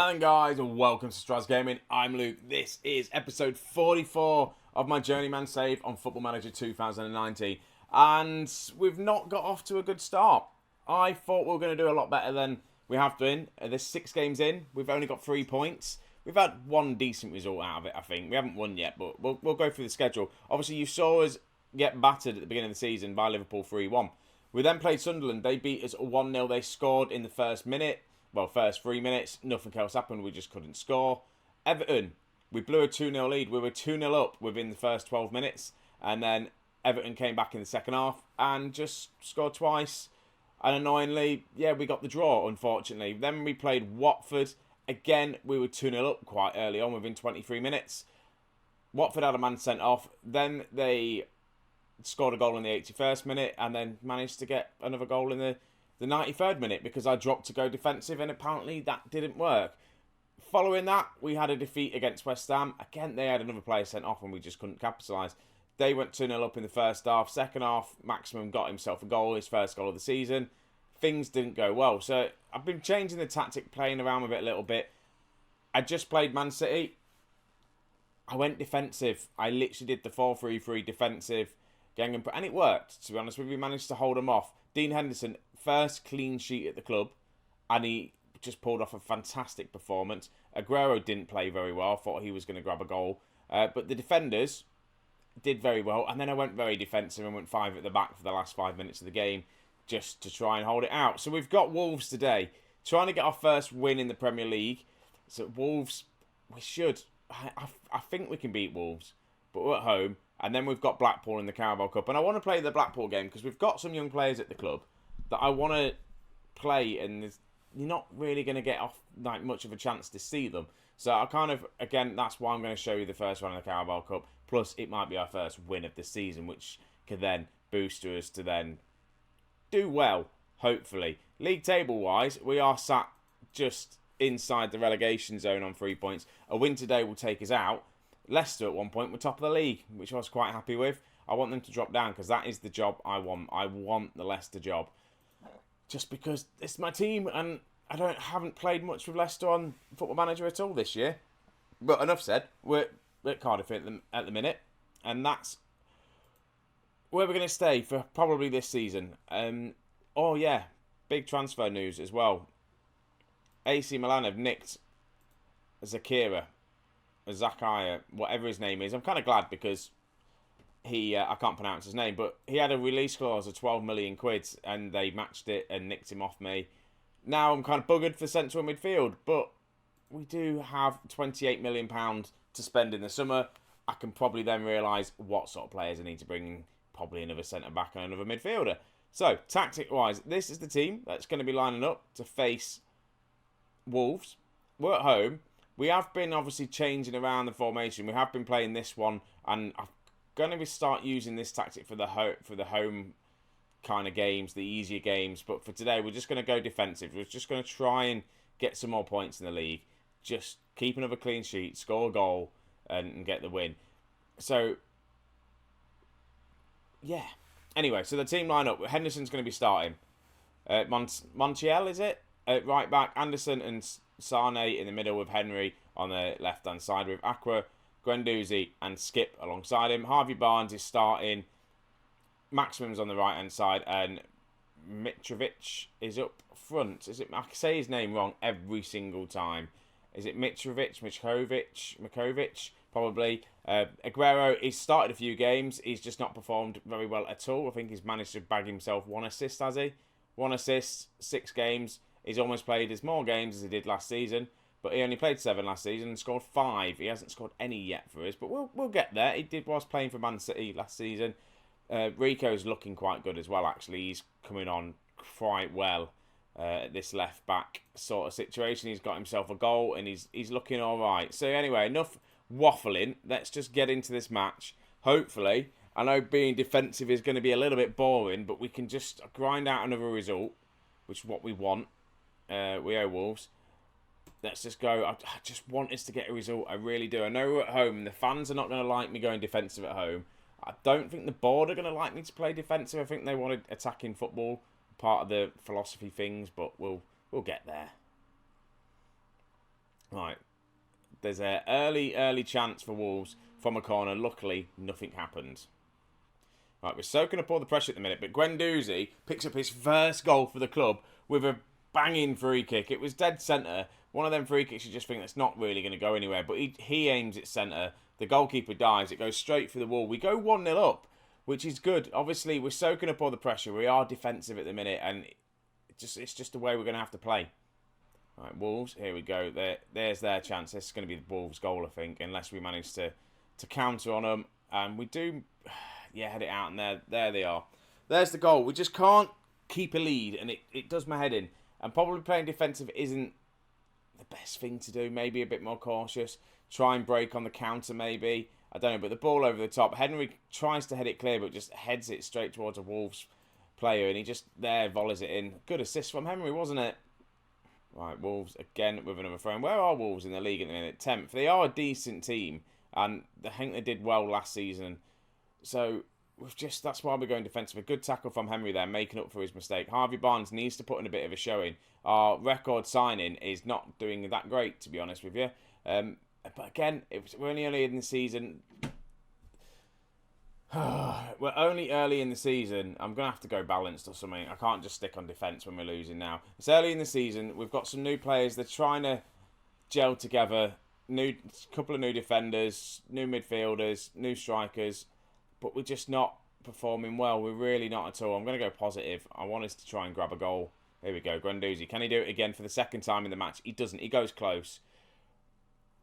Now then guys, welcome to Strasz Gaming. I'm Luke. This is episode 44 of my Journeyman save on Football Manager 2019. And we've not got off to a good start. I thought we were going to do a lot better than we have been. There's 6 games in. We've only got 3 points. We've had one decent result out of it, I think. We haven't won yet, but we'll go through the schedule. Obviously, you saw us get battered at the beginning of the season by Liverpool 3-1. We then played Sunderland. They beat us 1-0. They scored in the first minute. Well, first 3 minutes, nothing else happened. We just couldn't score. Everton, we blew a 2-0 lead. We were 2-0 up within the first 12 minutes. And then Everton came back in the second half and just scored twice. And annoyingly, yeah, we got the draw, unfortunately. Then we played Watford. Again, we were 2-0 up quite early on, within 23 minutes. Watford had a man sent off. Then they scored a goal in the 81st minute and then managed to get another goal in the 93rd minute because I dropped to go defensive and apparently that didn't work. Following that, we had a defeat against West Ham. Again, they had another player sent off and we just couldn't capitalise. They went 2-0 up in the first half. Second half, Maximum got himself a goal, his first goal of the season. Things didn't go well. So I've been changing the tactic, playing around with it a little bit. I just played Man City. I went defensive. I literally did the 4-3-3 defensive. And it worked, to be honest with you. We managed to hold them off. Dean Henderson, first clean sheet at the club, and he just pulled off a fantastic performance. Aguero didn't play very well. I thought he was going to grab a goal. But the defenders did very well. And then I went very defensive and went 5 at the back for the last 5 minutes of the game just to try and hold it out. So we've got Wolves today, trying to get our first win in the Premier League. So Wolves, we should. I think we can beat Wolves, but we're at home. And then we've got Blackpool in the Carabao Cup. And I want to play the Blackpool game because we've got some young players at the club that I want to play. And you're not really going to get off like much of a chance to see them. So I kind of, again, that's why I'm going to show you the first round of the Carabao Cup. Plus, it might be our first win of the season, which could then boost us to then do well, hopefully. League table-wise, we are sat just inside the relegation zone on 3 points. A win today will take us out. Leicester at one point were top of the league, which I was quite happy with. I want them to drop down because that is the job I want. I want the Leicester job. Just because it's my team and I haven't played much with Leicester on Football Manager at all this year. But enough said, we're at Cardiff at the minute. And that's where we're going to stay for probably this season. Oh yeah, big transfer news as well. AC Milan have nicked Zakaria, whatever his name is. I'm kind of glad because I can't pronounce his name, but he had a release clause of 12 million quid and they matched it and nicked him off me. Now I'm kind of buggered for central midfield, but we do have £28 million to spend in the summer. I can probably then realise what sort of players I need to bring in. Probably another centre-back and another midfielder. So, tactic-wise, this is the team that's going to be lining up to face Wolves. We're at home. We have been obviously changing around the formation. We have been playing this one, and I'm going to start using this tactic for the home kind of games, the easier games. But for today, we're just going to go defensive. We're just going to try and get some more points in the league. Just keep another clean sheet, score a goal, and get the win. So, yeah. Anyway, so the team lineup. Henderson's going to be starting. Montiel, is it? Right back, Anderson and Sane in the middle with Henry on the left-hand side with Aqua, Guendouzi and Skip alongside him. Harvey Barnes is starting. Maximum's on the right-hand side and Mitrovic is up front. I say his name wrong every single time. Is it Mikovic? Probably. Aguero, he's started a few games. He's just not performed very well at all. I think he's managed to bag himself 1 assist, has he? 1 assist, 6 games. He's almost played as more games as he did last season, but he only played 7 last season and scored 5. He hasn't scored any yet for us, but we'll get there. He was playing for Man City last season. Rico's looking quite good as well, actually. He's coming on quite well at this left back sort of situation. He's got himself a goal and he's looking all right. So anyway, enough waffling. Let's just get into this match. Hopefully, I know being defensive is going to be a little bit boring, but we can just grind out another result, which is what we want. We owe Wolves. Let's just go. I just want us to get a result. I really do. I know we're at home and the fans are not going to like me going defensive at home. I don't think the board are going to like me to play defensive. I think they wanted attacking football, part of the philosophy things, but we'll get there. Right, there's an early chance for Wolves from a corner. Luckily, nothing happened. Right, we're soaking up all the pressure at the minute, but Guendouzi picks up his first goal for the club with a banging free kick. It was dead centre. One of them free kicks you just think that's not really going to go anywhere, but he aims it centre. The goalkeeper dives. It goes straight through the wall. We go 1-0 up, which is good. Obviously, we're soaking up all the pressure. We are defensive at the minute, and it's just the way we're going to have to play. Right, Wolves, here we go. There's their chance. This is going to be the Wolves' goal, I think, unless we manage to counter on them. And we do, yeah, head it out, and there they are. There's the goal. We just can't keep a lead, and it does my head in. And probably playing defensive isn't the best thing to do. Maybe a bit more cautious. Try and break on the counter, maybe. I don't know, but the ball over the top. Henry tries to head it clear, but just heads it straight towards a Wolves player, and he just volleys it in. Good assist from Henry, wasn't it? Right, Wolves again with another throw. Where are Wolves in the league at the minute? 10th. They are a decent team, and I think they did well last season. So that's why we're going defensive. A good tackle from Henry there, making up for his mistake. Harvey Barnes needs to put in a bit of a showing. Our record signing is not doing that great, to be honest with you. But again, we're only early in the season. We're only early in the season. I'm going to have to go balanced or something. I can't just stick on defence when we're losing now. It's early in the season. We've got some new players. They're trying to gel together. Couple of new defenders, new midfielders, new strikers. But we're just not performing well. We're really not at all. I'm going to go positive. I want us to try and grab a goal. Here we go. Guendouzi. Can he do it again for the second time in the match? He doesn't. He goes close.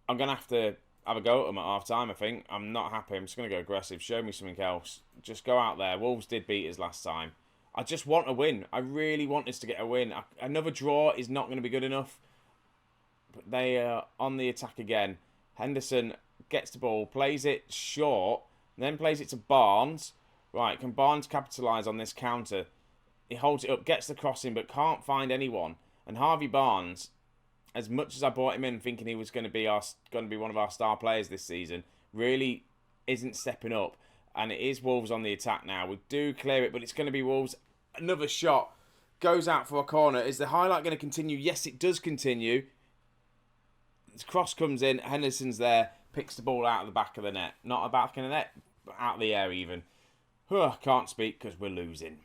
I'm going to have a go at him at half time, I think. I'm not happy. I'm just going to go aggressive. Show me something else. Just go out there. Wolves did beat us last time. I just want a win. I really want us to get a win. Another draw is not going to be good enough. But they are on the attack again. Henderson gets the ball, plays it short, then plays it to Barnes. Right, can Barnes capitalise on this counter? He holds it up, gets the crossing, but can't find anyone. And Harvey Barnes, as much as I brought him in thinking he was going to be one of our star players this season, really isn't stepping up. And it is Wolves on the attack now. We do clear it, but it's going to be Wolves. Another shot goes out for a corner. Is the highlight going to continue? Yes, it does continue. This cross comes in. Henderson's there, picks the ball out of the back of the net. Not a back of the net, but out of the air even. Can't speak because we're losing.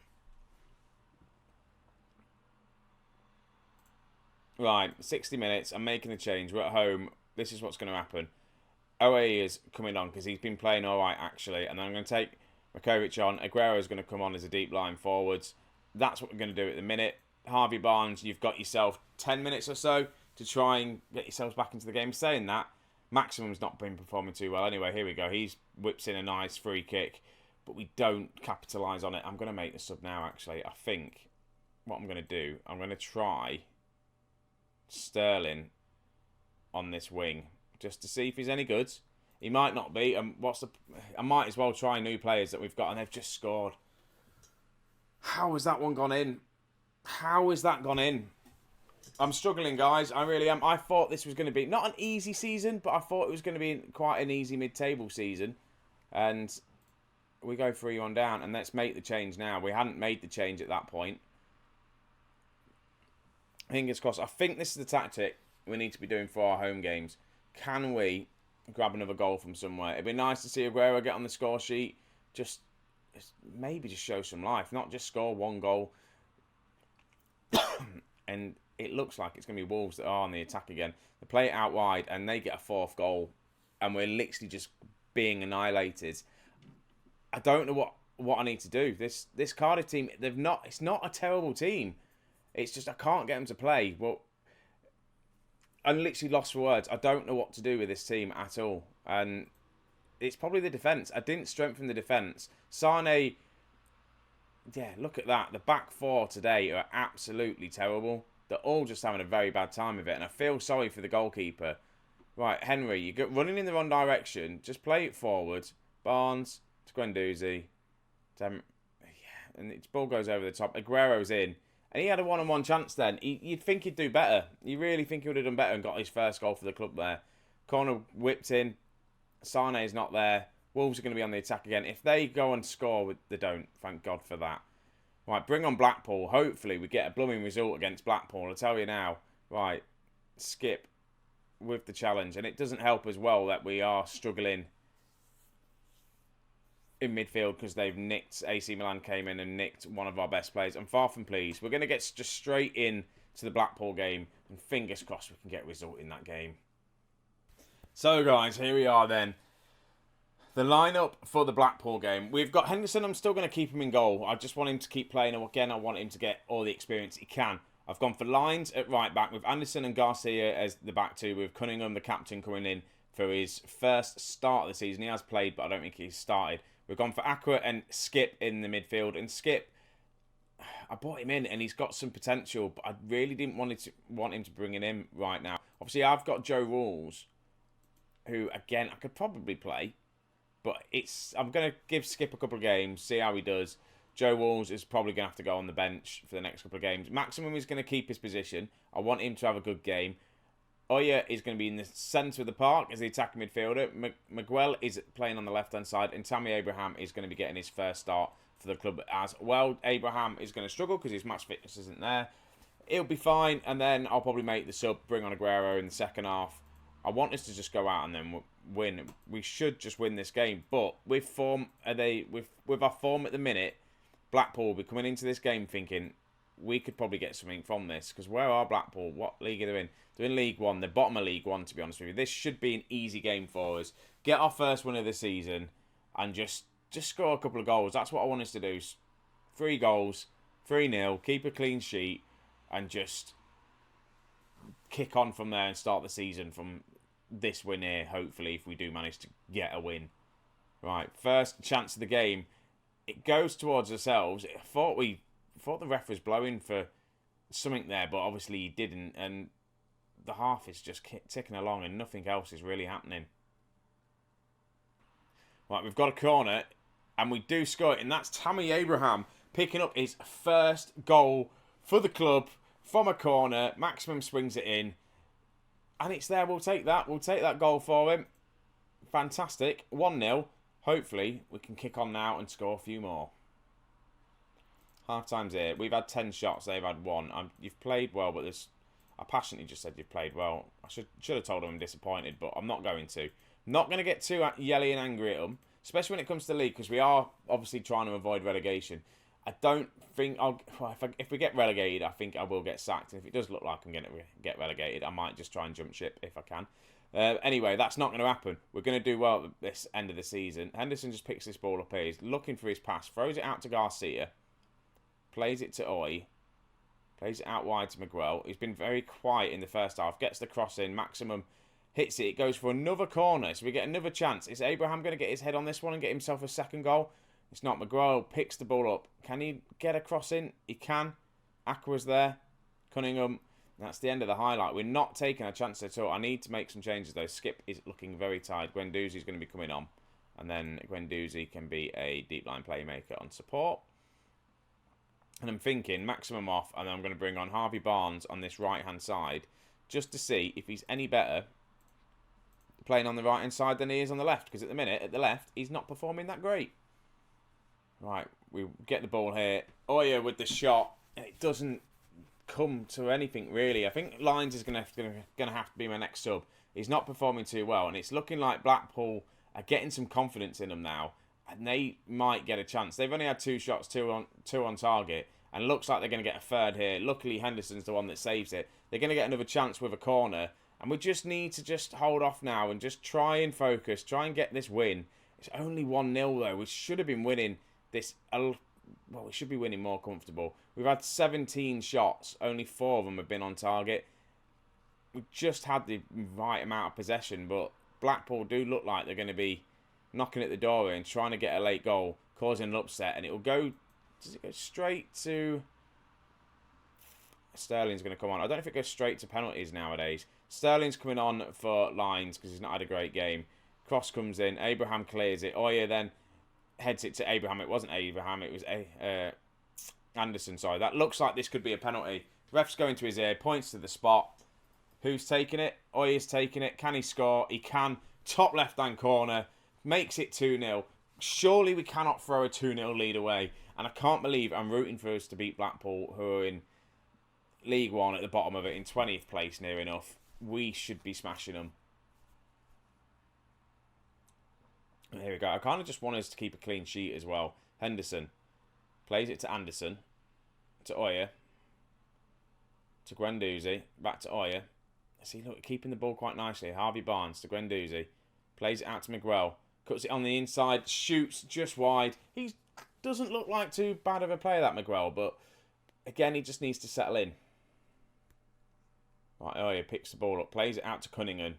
Right, 60 minutes. I'm making a change. We're at home. This is what's going to happen. OA is coming on because he's been playing all right, actually. And then I'm going to take Rakovic on. Aguero's going to come on as a deep line forwards. That's what we're going to do at the minute. Harvey Barnes, you've got yourself 10 minutes or so to try and get yourselves back into the game. Saying that, Maximum's not been performing too well. Anyway, here we go. He's whips in a nice free kick, but we don't capitalise on it. I'm going to make the sub now, actually. I think what I'm going to do, I'm going to try Sterling on this wing just to see if he's any good. He might not be. I might as well try new players that we've got, and they've just scored. How has that one gone in? How has that gone in? I'm struggling, guys. I really am. I thought this was going to be not an easy season, but I thought it was going to be quite an easy mid-table season. And we go 3-1 down, and let's make the change now. We hadn't made the change at that point. Fingers crossed. I think this is the tactic we need to be doing for our home games. Can we grab another goal from somewhere? It'd be nice to see Aguero get on the score sheet. Maybe just show some life. Not just score one goal. And it looks like it's going to be Wolves that are on the attack again. They play it out wide and they get a fourth goal. And we're literally just being annihilated. I don't know what I need to do. This Cardiff team, it's not a terrible team. It's just I can't get them to play. Well, I'm literally lost for words. I don't know what to do with this team at all. And it's probably the defence. I didn't strengthen the defence. Sane, yeah, look at that. The back four today are absolutely terrible. They're all just having a very bad time of it. And I feel sorry for the goalkeeper. Right, Henry, you're running in the wrong direction. Just play it forward. Barnes to Guendouzi. And the ball goes over the top. Aguero's in. And he had a one-on-one chance then. You'd think he'd do better. You really think he would have done better and got his first goal for the club there. Corner whipped in. Sane's not there. Wolves are going to be on the attack again. If they go and score, they don't. Thank God for that. Right, bring on Blackpool. Hopefully we get a blooming result against Blackpool. I'll tell you now. Right, Skip. with the challenge. And it doesn't help as well that we are struggling in midfield because they've nicked, AC Milan came in and nicked one of our best players. I'm far from pleased. We're going to get just straight in to the Blackpool game, and fingers crossed we can get a result in that game. So guys, here we are then. The lineup for the Blackpool game. We've got Henderson. I'm still going to keep him in goal. I just want him to keep playing. And again, I want him to get all the experience he can. I've gone for Lines at right back with Anderson and Garcia as the back two, with Cunningham, the captain, coming in for his first start of the season. He has played, but I don't think he's started. We've gone for Aqua and Skip in the midfield. And Skip, I brought him in and he's got some potential, but I really didn't want him to bring him in right now. Obviously, I've got Joe Rules, who, again, I could probably play. But I'm going to give Skip a couple of games, see how he does. Joe Walls is probably going to have to go on the bench for the next couple of games. Maximum is going to keep his position. I want him to have a good game. Oya is going to be in the centre of the park as the attacking midfielder. Miguel is playing on the left-hand side. And Tammy Abraham is going to be getting his first start for the club as well. Abraham is going to struggle because his match fitness isn't there. He'll be fine. And then I'll probably make the sub, bring on Aguero in the second half. I want us to just go out and then win. We should just win this game. But with form, with our form at the minute, Blackpool will be coming into this game thinking we could probably get something from this. Because where are Blackpool? What league are they in? They're in League One. They're bottom of League One, to be honest with you. This should be an easy game for us. Get our first win of the season and just score a couple of goals. That's what I want us to do. 3 goals, 3-0, keep a clean sheet, and just kick on from there and start the season from this win here, hopefully, if we do manage to get a win. Right, first chance of the game. It goes towards ourselves. I thought the ref was blowing for something there, but obviously he didn't. And the half is just ticking along and nothing else is really happening. Right, we've got a corner and we do score it. And that's Tammy Abraham picking up his first goal for the club from a corner. Maximum swings it in. And it's there. We'll take that. We'll take that goal for him. Fantastic. 1-0. Hopefully, we can kick on now and score a few more. Half-time's here. We've had 10 shots. They've had 1. You've played well, but I passionately just said you've played well. I should have told them I'm disappointed, but I'm not going to. Not going to get too yelly and angry at them, especially when it comes to the league, because we are obviously trying to avoid relegation. I don't think if we get relegated, I think I will get sacked. And if it does look like I'm going to get relegated, I might just try and jump ship if I can. Anyway, that's not going to happen. We're going to do well at this end of the season. Henderson just picks this ball up here. He's looking for his pass. Throws it out to Garcia. Plays it to Oy. Plays it out wide to Miguel. He's been very quiet in the first half. Gets the cross in. Maximum hits it. It goes for another corner. So we get another chance. Is Abraham going to get his head on this one and get himself a second goal? It's not. Miguel picks the ball up. Can he get a cross in? He can. Aqua's there. Cunningham. That's the end of the highlight. We're not taking a chance at all. I need to make some changes though. Skip is looking very tired. Guendouzi's going to be coming on. And then Guendouzi can be a deep line playmaker on support. And I'm thinking Maximum off. And then I'm going to bring on Harvey Barnes on this right-hand side. Just to see if he's any better playing on the right-hand side than he is on the left. Because at the minute, at the left, he's not performing that great. Right, we get the ball here. Oya with the shot. It doesn't come to anything, really. I think Lines is going to have to be my next sub. He's not performing too well. And it's looking like Blackpool are getting some confidence in them now. And they might get a chance. They've only had 2 shots, two on target. And it looks like they're going to get a third here. Luckily, Henderson's the one that saves it. They're going to get another chance with a corner. And we just need to just hold off now and just try and focus. Try and get this win. It's only 1-0 though. We should have been winning this. Well, we should be winning more comfortable. We've had 17 shots. Only 4 of them have been on target. We just had the right amount of possession. But Blackpool do look like they're going to be knocking at the door and trying to get a late goal, causing an upset. And it will go... Does it go straight to... Sterling's going to come on. I don't know if it goes straight to penalties nowadays. Sterling's coming on for Lines because he's not had a great game. Cross comes in. Abraham clears it. Oya then heads it to Abraham. It wasn't Abraham. It was Anderson. Sorry. That looks like this could be a penalty. Ref's going to his ear. Points to the spot. Who's taking it? Oya's taking it. Can he score? He can. Top left-hand corner. Makes it 2-0. Surely we cannot throw a 2-0 lead away. And I can't believe I'm rooting for us to beat Blackpool, who are in League One at the bottom of it, in 20th place near enough. we should be smashing them. Here we go. I kind of just want us to keep a clean sheet as well. Henderson plays it to Anderson, to Oyer, to Guendouzi, back to Oyer. See, look, keeping the ball quite nicely. Harvey Barnes to Guendouzi, plays it out to Miguel, cuts it on the inside, shoots just wide. He doesn't look like too bad of a player, that Miguel, but again, he just needs to settle in. Right, Oyer picks the ball up, plays it out to Cunningham,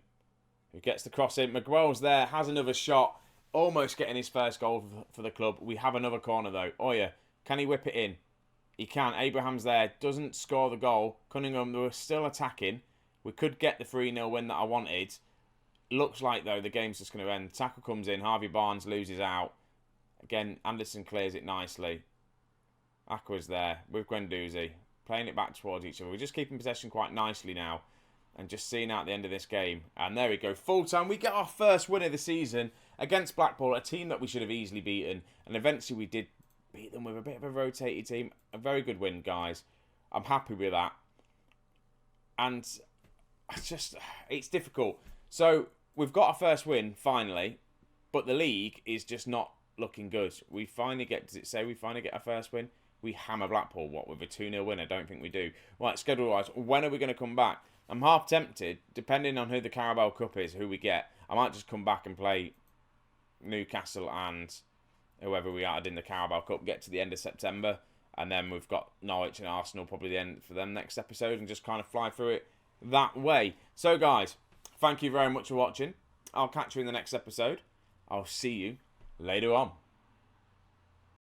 who gets the cross in. Miguel's there, has another shot, almost getting his first goal for the club. We have another corner though. Oyer, can he whip it in? He can. Abraham's there, doesn't score the goal. Cunningham, they were still attacking. We could get the 3-0 win that I wanted. Looks like, though, the game's just going to end. Tackle comes in. Harvey Barnes loses out. Again, Anderson clears it nicely. Aqua's there with Guendouzi, playing it back towards each other. We're just keeping possession quite nicely now and just seeing out the end of this game. And there we go. Full time. We get our first win of the season against Blackpool, a team that we should have easily beaten. And eventually we did beat them with a bit of a rotated team. A very good win, guys. I'm happy with that. And it's difficult. So we've got our first win finally, but the league is just not looking good. We finally get, does it say we finally get our first win? We hammer Blackpool, what, with a 2-0 win? I don't think we do. Right, schedule-wise, when are we going to come back? I'm half tempted, depending on who the Carabao Cup is, who we get. I might just come back and play Newcastle and whoever we added in the Carabao Cup, get to the end of September, and then we've got Norwich and Arsenal probably the end for them next episode, and just kind of fly through it that way. So guys, thank you very much for watching. I'll catch you in the next episode. I'll see you later on.